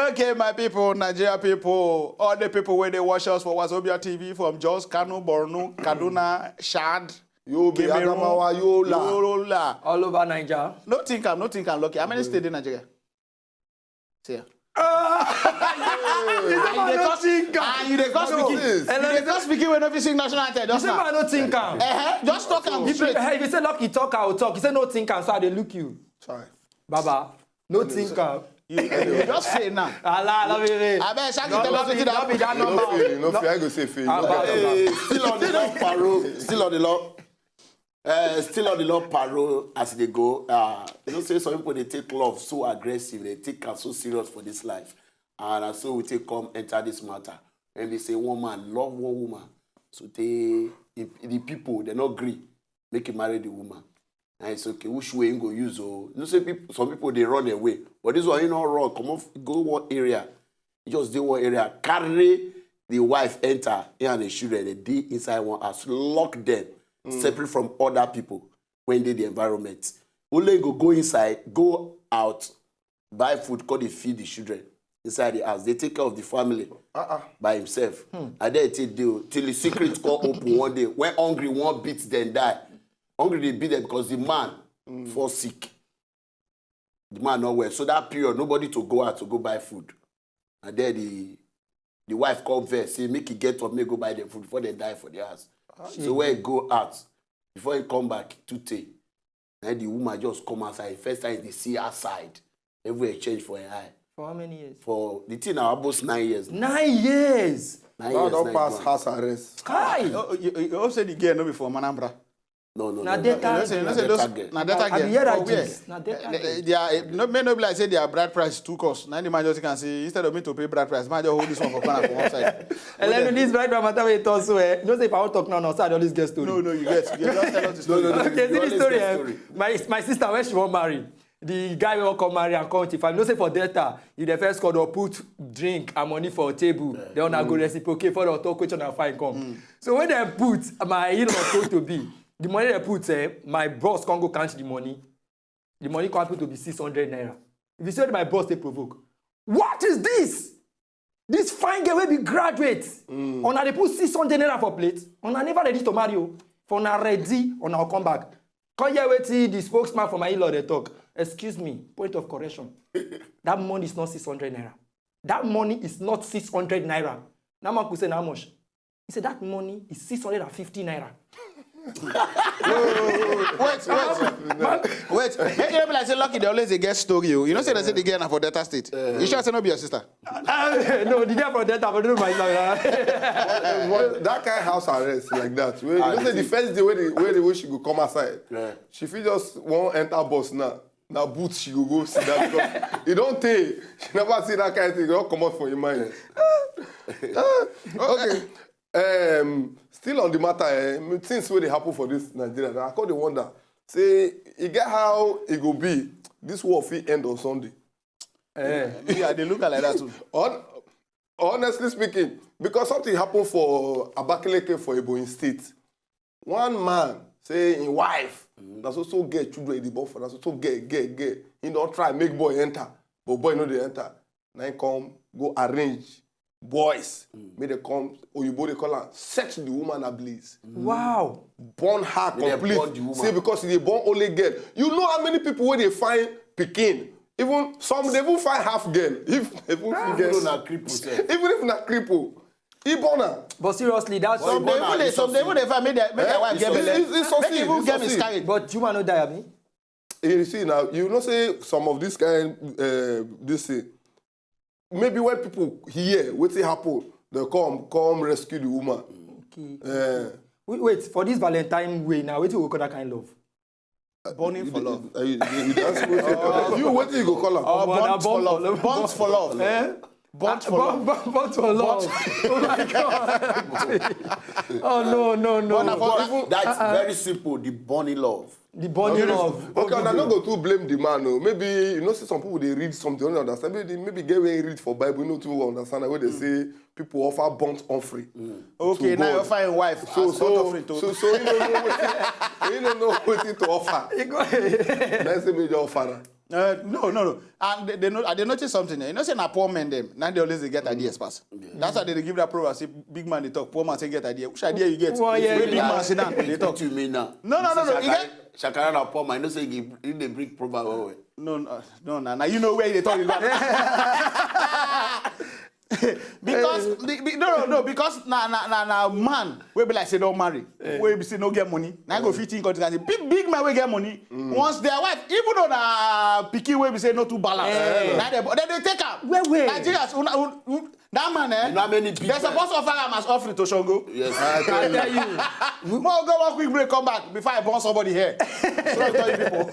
Okay, my people, Nigeria people, all the people where they watch us for Wazobia TV from Jos, Kano, Borno, Kaduna, Shad, Yobe, Adamawa, Yola. All over Nigeria. No think I'm lucky. How many states in Nigeria? See ya. You dey cause speaking when you sing national anthem. You say I no think am. Just talk am straight. If you say lucky talk, I will talk. You say no think am, so I dey look you. Try. Baba, no think am. You just say now. Allah, love it. I bet Shaggy tell us wetin that. That number. No fear, I go say fail. Still on the law, Paro. Still on the law. Still on the law, Paro, as they go. You know, say some people they take love so aggressive, they take am so serious for this life, and so we take come enter this matter. And they say one man love one woman, so the people they not agree, make him marry the woman. And it's okay, which way you go use? Oh, you know, say people, some people they run away, but this one you not run. Come off, go one area, you just do one area, carry the wife enter, and the children they dey inside one house, lock them. Separate from other people when they the environment. Only go inside, go out, buy food, call they feed the children inside the house. They take care of the family by himself. And then till the secret call open one day. When hungry, one beat then die. Hungry they beat them because the man fall sick. The man not well. So that period, nobody to go out to go buy food. And then the wife come first, say make he get up, make go buy the food before they die for the house. So when he go out, before he come back, to take, and the woman just come outside. First time they see outside, everywhere change for her eye. For how many years? For the thing now almost 9 years. 9 years. 9 Now years. don't 9 pass months. house arrest. Kai. You also the girl no be from Manambra. No. Na data. You know say those na data I be girl. hear For that where? gist. Na data. They are no may not be like say their bride price too cost. Now the man just can say instead of me to pay bride price, man just hold this one for corner for one side. And let me this right matter where it also. You know say if I want talk now, so I always get story. No, you get. You just tell us the story. Okay, see You the always story. get story. My sister when she won't marry, the guy will come marry and come to family. You know say for Delta, you the first call or put drink and money for a table. Then I go reciprocate for the talk question and fine come. So when they put my in-law supposed to be the money they put, my boss can't go count the money. The money can't put to be 600 naira. If you say my boss they provoke, what is this? This fine girl will be graduate. On they put 600 naira for plate. On never ready to marry you. For na ready, on I'll come back. Come here wait till the spokesman for my in-law they talk. Excuse me, point of correction. That money is not 600 naira. That money is not 600 naira. Now man could say how much? He said that money is 650 naira. Wait. Make you be like say lucky they always they get story. You know say they say the girl na for Delta State. You sure say no be your sister? No, the guy from Delta, but don't my That kind of house arrest like that. You know, say the first day when she go come outside, she feel just won't enter bus now. Now boots she go see that because it don't take. She never see that kind of thing. It don't come out for your mind. Okay. Still on the matter, things where they happen for this Nigeria. I call the wonder. Say, you get how it go be. This war fit end on Sunday. Yeah, they look like that too. Honestly speaking, because something happened for Abakaleke for Ebonyi State. One man say his wife, that's also get children in the buffer, that's also get. He don't try make boy enter, but boy no they enter. Now he come, go arrange boys. May they come, Oyibo they call her, set the woman ablaze. Wow. Burn her complete. burn the woman. See, because they born only girl. You know how many people when they find Pekin? Even some they will find half girl. If Even not cripple, sef. even if not cripple, he born her. But seriously, that's Some they even they find make their wife get belle. Make even get miscarried. But you want to die, Abi? You see now, you know say some of this kind, this thing. Maybe when people hear what happen, they come rescue the woman. Okay. Wait, for this Valentine way now, what do you call that kind of love? Burning for love. You what do you go call her? Burnt for love. Burnt for love. Burnt for love. Burnt for love. Oh my God. Oh no. That's very simple. The burning love. The burning love. Okay, I'm not going to blame the man. No. Maybe, you know, see some people, they read something, they don't understand. Maybe get where read for Bible, you know, to understand where they say people offer burnt offering. Okay, now you're finding wife. So you don't know what to offer. Let's say major offer. No. And they notice something. You know, say na poor men them. Now they always they get ideas pass. That's why they give that proverb. Say big man they talk, poor man say get idea. Which idea you get? Well, yeah, Where big man sit down they talk. What you mean now? No. You get Shakara na poor man. You know say they bring proverb. no. Now you know where they talk about. Because because na man we be like say don't marry, we be say no get money. Now go 15 countries. Big man we get money. Once their wife, even though na picky we be say no too balance. Now they take up. Wait. Nigerians, that man You know how many big they're supposed to offer him as offering to Shango. Yes, I tell you. More go one quick break, come back before I burn somebody here. So I tell you people.